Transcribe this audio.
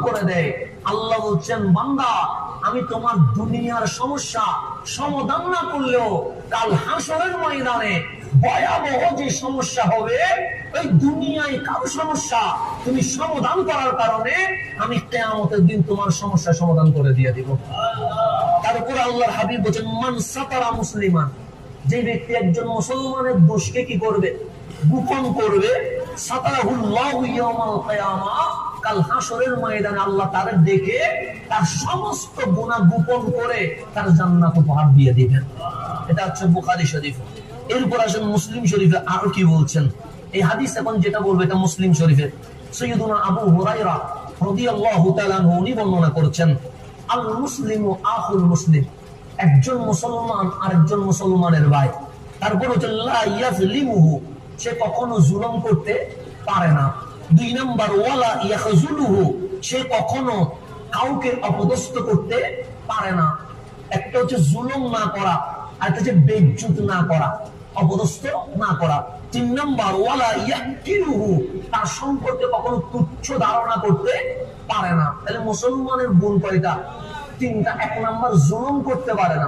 করে দেয়। আল্লাহ বলছেন, বান্দা আমি তোমার দুনিয়ার সমস্যা সমাধান না করলেও কাল হাসরের ময়দানে ভয়াবহ যে সমস্যা হবে, ওই দুনিয়ায় কারো সমস্যা তুমি সমাধান করার কারণে আমি কিয়ামতের দিন তোমার সমস্যা সমাধান করে দিয়ে দিব। তারপরে আল্লাহর হাবিব বলেন, মান সাতারা মুসলিমান, যে ব্যক্তি একজন মুসলমানের দোষকে কি করবে, গোপন করবে, সাতারাহুল্লাহু ইয়াউমাল কিয়ামা, কাল হাসরের ময়দানে আল্লাহ তার দেখে তার সমস্ত গুনাহ গোপন করে তার জান্নাত উপহার দিয়ে দিবেন। এটা হচ্ছে বুখারী শরীফ। এরপর আসেন মুসলিম শরীফে আরো কি বলছেন। এই হাদিস এখন যেটা বলবে এটা মুসলিম শরীফের। সাইয়্যিদুনা আবু হুরায়রা রাদিয়াল্লাহু তাআলা আনহু উনি বর্ণনা করেছেন, আল মুসলিমু আখুল মুসলিম, একজন মুসলমান আরেকজন মুসলমানের ভাই। তারপর হচ্ছে লা ইয়াজলিমুহু, সে কখনো জুলুম করতে পারে না। 2 নাম্বার ওয়ালা ইয়াখজুলুহু, সে কখনো কাউকে অপদস্থ করতে পারে না। একটা হচ্ছে জুলুম না করা, আর একটা হচ্ছে বেইজ্জত না করা, অপদস্থ না করা। 3 নাম্বার ওয়ালা ইয়াহকিরুহু, তার সম্পর্কে কখনো তুচ্ছ ধারণা করতে পারে না। তাহলে মুসলমানের গুণ কয়টা? 3টা। 1 নাম্বার জুলুম করতে পারে না,